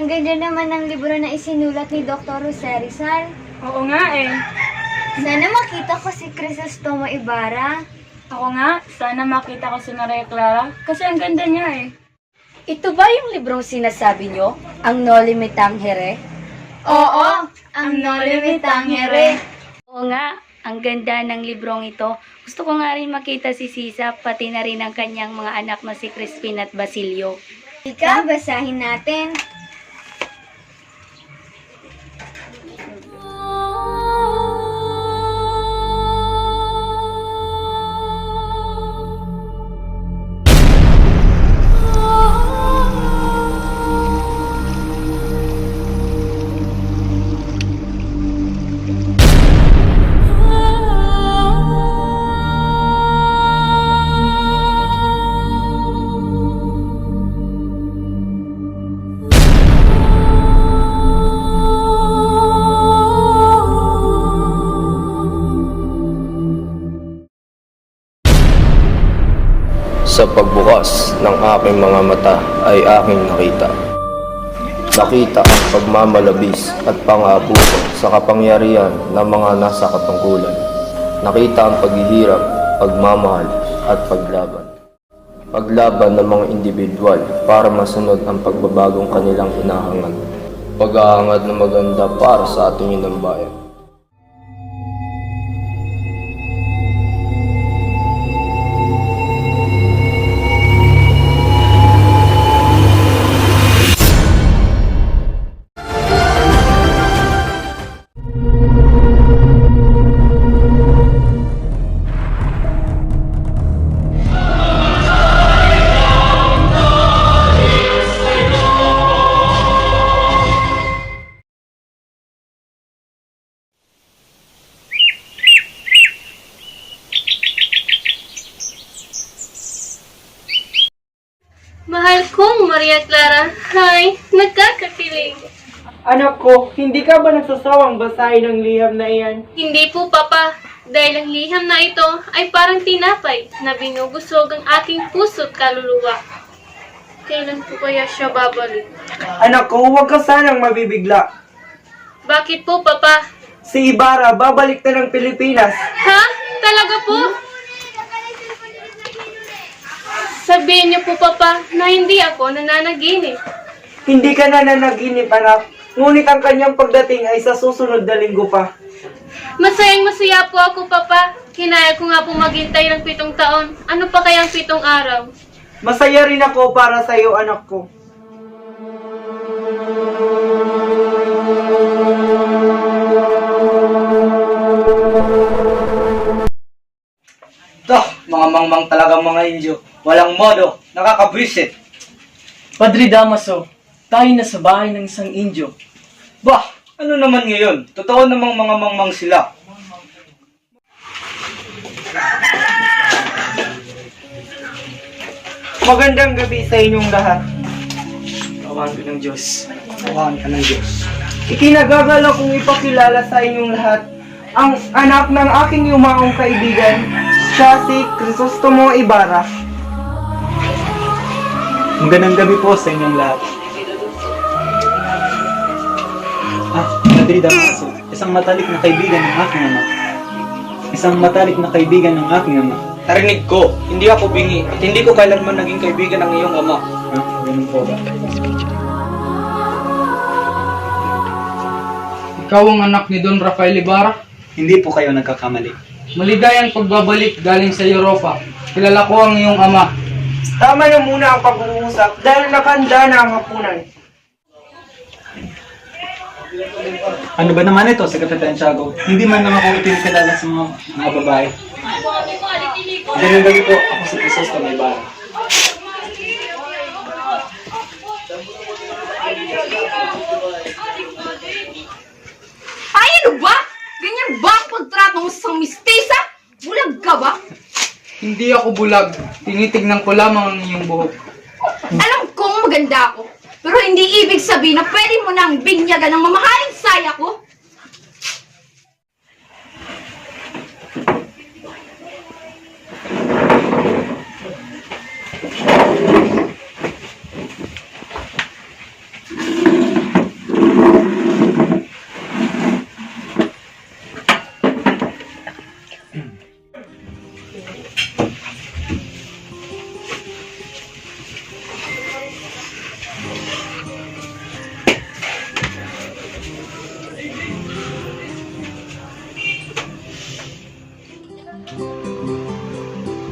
Ang ganda naman ng libro na isinulat ni Dr. Jose Rizal. Oo nga eh. Sana makita ko si Crisostomo Ibarra. Ako nga, sana makita ko si Maria Clara kasi ang ganda niya eh. Ito ba yung librong sinasabi nyo? Ang Noli Me Tangere? Oo, ang Noli Me Tangere. Oo nga, ang ganda ng librong ito. Gusto ko nga rin makita si Sisa, pati na rin ang kanyang mga anak na si Crispin at Basilio. Ika, basahin natin. Sa pagbukas ng aking mga mata ay aking nakita. Nakita ang pagmamalabis at pang-aabuso sa kapangyarihan ng mga nasa katungkulan. Nakita ang paghihirap, pagmamahal at paglaban. Paglaban ng mga individual para masunod ang pagbabagong kanilang hinahangad. Pag-aangad na maganda para sa ating inang bayan. Mahal kong Maria Clara, hay, nagkakakilig. Anak ko, hindi ka ba nagsasawang basahin ang liham na iyan? Hindi po, Papa, dahil ang liham na ito ay parang tinapay na binubusog ang aking puso't kaluluwa. Kailan po kaya siya babalik? Anak ko, huwag ka sanang mabibigla. Bakit po, Papa? Si Ibarra, babalik na ng Pilipinas. Ha? Talaga po? Sabihin niyo po, Papa, na hindi ako nananaginip. Hindi ka na nanaginip, anak. Ngunit ang kanyang pagdating ay sa susunod na linggo pa. Masayang masaya po ako, Papa. Kinaya ko nga po maghintay ng 7 taon. Ano pa kayang 7 araw? Masaya rin ako para sa iyo, anak ko. Mga mangmang talagang mga Indio. Walang modo, nakakabwisit. Padre Damaso, tayo na sa bahay ng isang Indio. Bah, ano naman ngayon? Totoo namang mga mangmang sila. Magandang gabi sa inyong lahat. Awan ko ng Diyos. Awahan ka ng Diyos. Ikinagagala kong ipakilala sa inyong lahat ang anak ng aking yumaong kaibigan. Siya si Crisostomo Ibarra. Magandang gabi po sa inyong lahat. Padre Damaso, isang matalik na kaibigan ng aking ama. Isang matalik na kaibigan ng aking ama. Narinig ko, hindi ako bingi at hindi ko kailanman naging kaibigan ng iyong ama. Ganun po ba? Ikaw ang anak ni Don Rafael Ibarra. Hindi po kayo nagkakamali. Maligayang pagbabalik galing sa Europa. Kilala ko ang iyong ama. Tama na muna ang pag-uusap dahil nakanda na ang hapunan. Ano ba naman ito, Secretary Tiago? Hindi man lang ako itinilala sa mga babae. Ganun gabi po, ako si Crisostomo Ibarra. Ay, ano ba? Ganyan ba ang pagtrato mo sa mistisa? Bulag ka ba? Hindi ako bulag. Tinitignan ko lamang ang iyong buhok. Alam kong maganda ako. Pero hindi ibig sabihin na pwede mo nang binyagan ng mamahaling saya ko.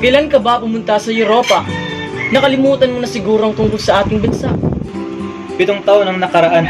Kailan ka ba pumunta sa Europa? Nakalimutan mo na siguro ang tungkol sa ating bansa. 7 taon ang nakaraan.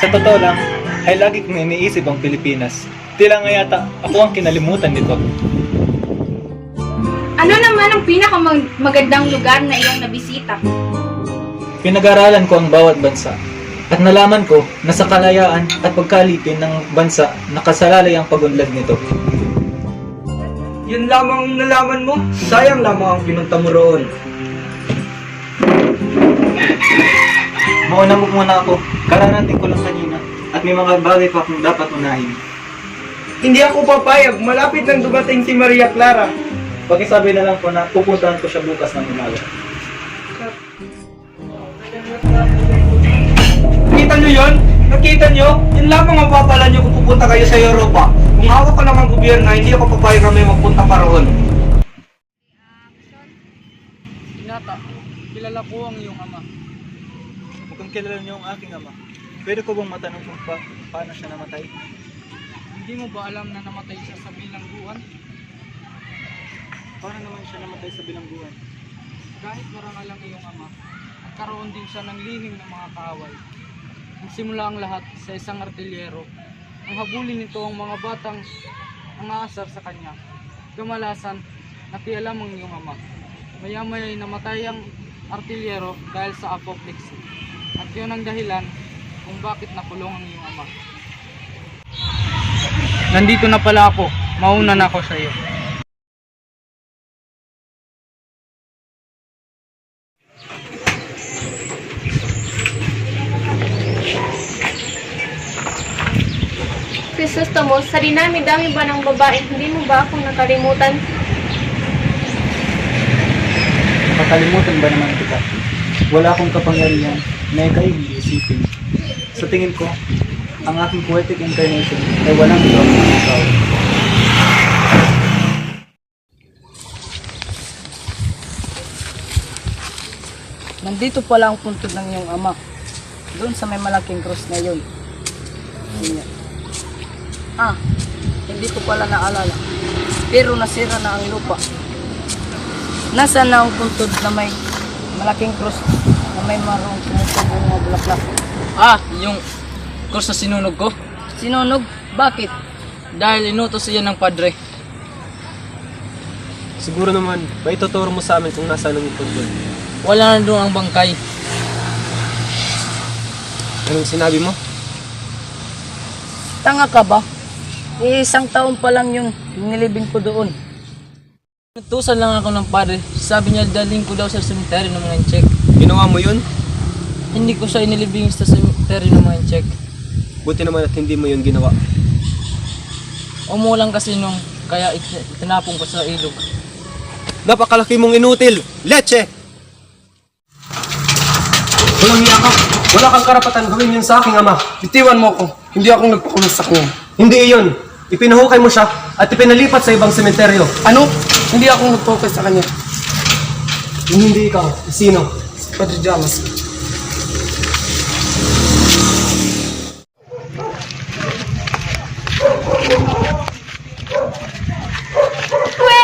Sa totoo lang, ay lagi kong iniisip ang Pilipinas. Tila nga yata ako ang kinalimutan nito. Ano naman ang pinakamagandang lugar na iyong nabisita? Pinag-aralan ko ang bawat bansa. At nalaman ko na sa kalayaan at pagkalipin ng bansa nakasalalay ang pagunlad nito. Yun lamang ang nalaman mo. Sayang lamang ang pinunta mo roon. Mauna mo muna ako. Kararating ko lang kanina. At may mga bagay pa akong dapat unahin. Hindi ako papayag. Malapit nang dumating si Maria Clara. Pakisabi na lang po na pupuntahan ko siya bukas ng umaga. Nakita nyo yun? Nakita nyo? Yun lamang ang papala nyo kung pupunta kayo sa Europa. Kung hawak ko naman gobyerno, hindi ako papayag na may magpunta pa roon. Hinata, kilala ko ang iyong ama. Kung kilala niyo ang aking ama, pwede ko bang matanong kung paano siya namatay? Hindi mo ba alam na namatay siya sa bilangguan? Paano naman siya namatay sa bilangguan? Kahit marangal ang iyong ama, nagkaroon din siya ng lihim ng mga kaaway. Nagsimula ang lahat sa isang artilyero. Ang habulin nito ang mga batang ang aasar sa kanya. Kamalasan, nakialam ang iyong ama. Maya-maya ay namatay ang artilyero dahil sa apoplexy. At yun ang dahilan kung bakit nakulong ang iyong ama. Nandito na pala ako. Mauna na ako sa iyo. Crisostomo, sa dinami-dami ba ng babae, hindi mo ba akong nakalimutan? Makalimutan ba naman kita? Wala akong kapangyarihan na ikay hindi isipin. Sa tingin ko, ang aking poetic incarnation ay walang ibang ikaw. Nandito pala ang puntod ng iyong ama. Doon sa may malaking cross na yun. Hindi ko pala naalala. Pero nasira na ang lupa. Nasaan na ang puntod na may malaking cross na may marong tumutubong mga bulaklak? Yung course na sinunog ko? Sinunog? Bakit? Dahil inutos siya ng padre. Siguro naman, maituturo mo sa amin kung nasaan ang puntod. Wala na doon ang bangkay. Anong sinabi mo? Tanga ka ba? Isang taon pa lang yung nilibing ko doon. Nagtusan lang ako ng padre. Sabi niya daling ko daw sa cemetery ng mga check. Ginawa mo yun? Hindi ko siya inilibing sa cemetery ng mga check. Buti naman at hindi mo yun ginawa. Umulang kasi nung kaya itinapong ko sa ilog. Napakalaki mong inutil! Leche! Walang hiya ka! Wala kang karapatan gawin yun sa aking ama. Bitiwan mo ako. Hindi ako nagpakulos sa kanya. Hindi iyon. Ipinahukay mo siya at ipinalipat sa ibang sementeryo. Ano? Hindi ako nag-focus sa kanya. Kung hindi ikaw, sino? Padre Jamas. Pwe!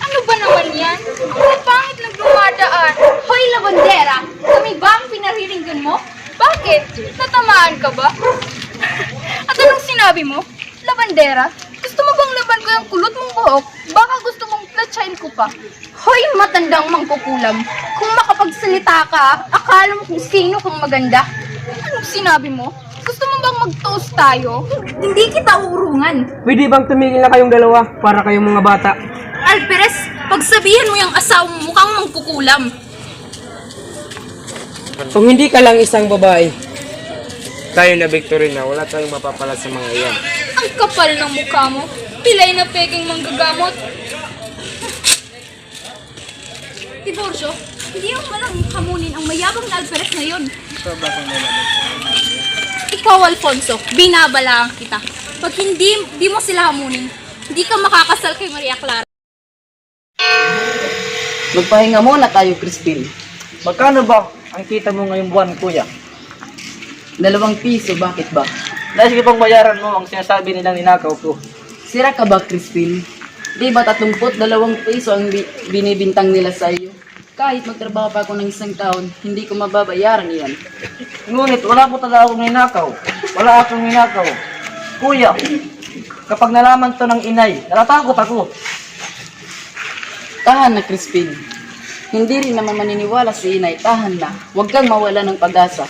Ano ba naman yan? Ang pangit lang dumadaan. Hoy, labandera! Kami ba ang pinariringgan mo? Bakit? Natamaan ka ba? At anong sinabi mo? Labandera? Gusto mo bang laban ko yung kulot mong buhok? Baka gusto mong platsahin ko pa. Hoy, matandang mangkukulam. Kung makapagsalita ka, akala mo kung sino kang maganda. Anong sinabi mo? Gusto mo bang mag-toast tayo? Hindi kita uurungan. Pwede bang tumigil na kayong dalawa para kayong mga bata? Alperes, pagsabihan mo yung asawa mo mukhang mangkukulam. Kung hindi ka lang isang babae, tayo na victory na. Wala tayong mapapala sa mga iyan. Ang kapal ng mukha mo. Pilay na peking manggagamot. Tiborcio, hindi mo malang hamunin ang mayabang na Alperes na yun. Ikaw, Alfonso, binabalaan kita. Pag hindi mo sila hamunin, hindi ka makakasal kay Maria Clara. Magpahinga muna tayo, Crispin. Magkano ba ang kita mo ngayong buwan, kuya? 2 piso, bakit ba? Nais ko pang bayaran mo ang sinasabi nilang ninakaw ko. Sira ka ba, Crispin? Di ba 32 piso ang binibintang nila sa iyo? Kahit magtrabaho pa ako ng isang taon, hindi ko mababayaran yan. Ngunit wala po talaga akong ninakaw. Wala akong ninakaw. Kuya, kapag nalaman to ng inay, natatakot ako. Tahan na, Crispin. Hindi rin naman maniniwala si inay. Tahan na. Huwag kang mawala ng pag-asa.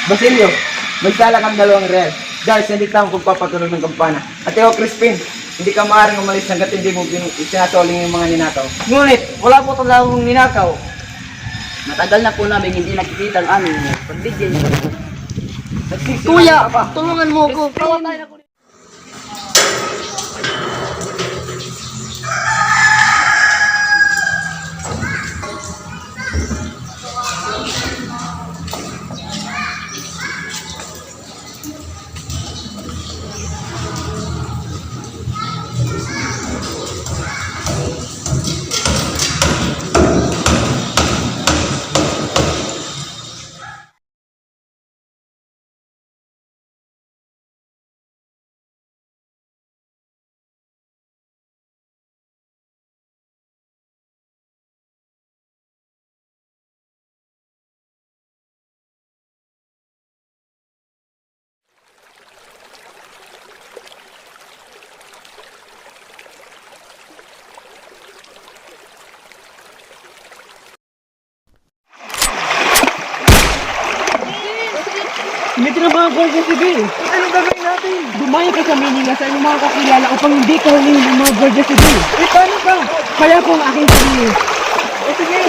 Basilio, magsala kang 2 real. Guys, hindi tama kung papatunog ng kampana. At ikaw, Crispin, hindi ka maaaring umalis hanggat hindi mo sinasawling yung mga ninakaw. Ngunit wala po talaga akong ninakaw. Matagal na po namin hindi nakikita ang aming pagbigyan niyo. Kuya, Tulungan mo ko. May tinabahan ko si Bill. Anong gagawin natin? Dumayo ka sa Manila sa iyong mga kakilala upang hindi ka huling ng mga Guardia Civil. Eh, paano ka? Kaya ko ang aking sarili. Eh, sige,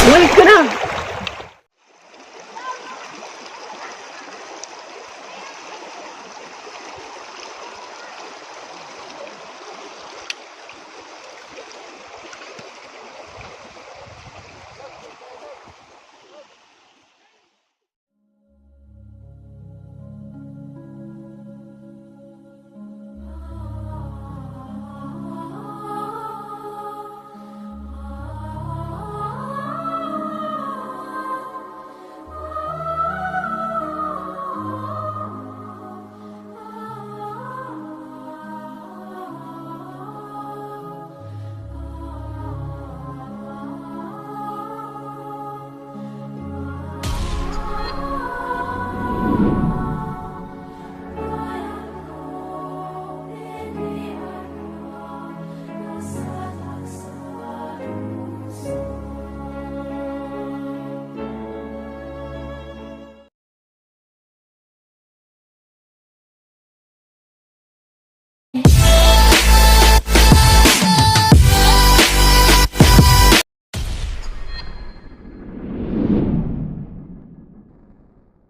umalis ka na.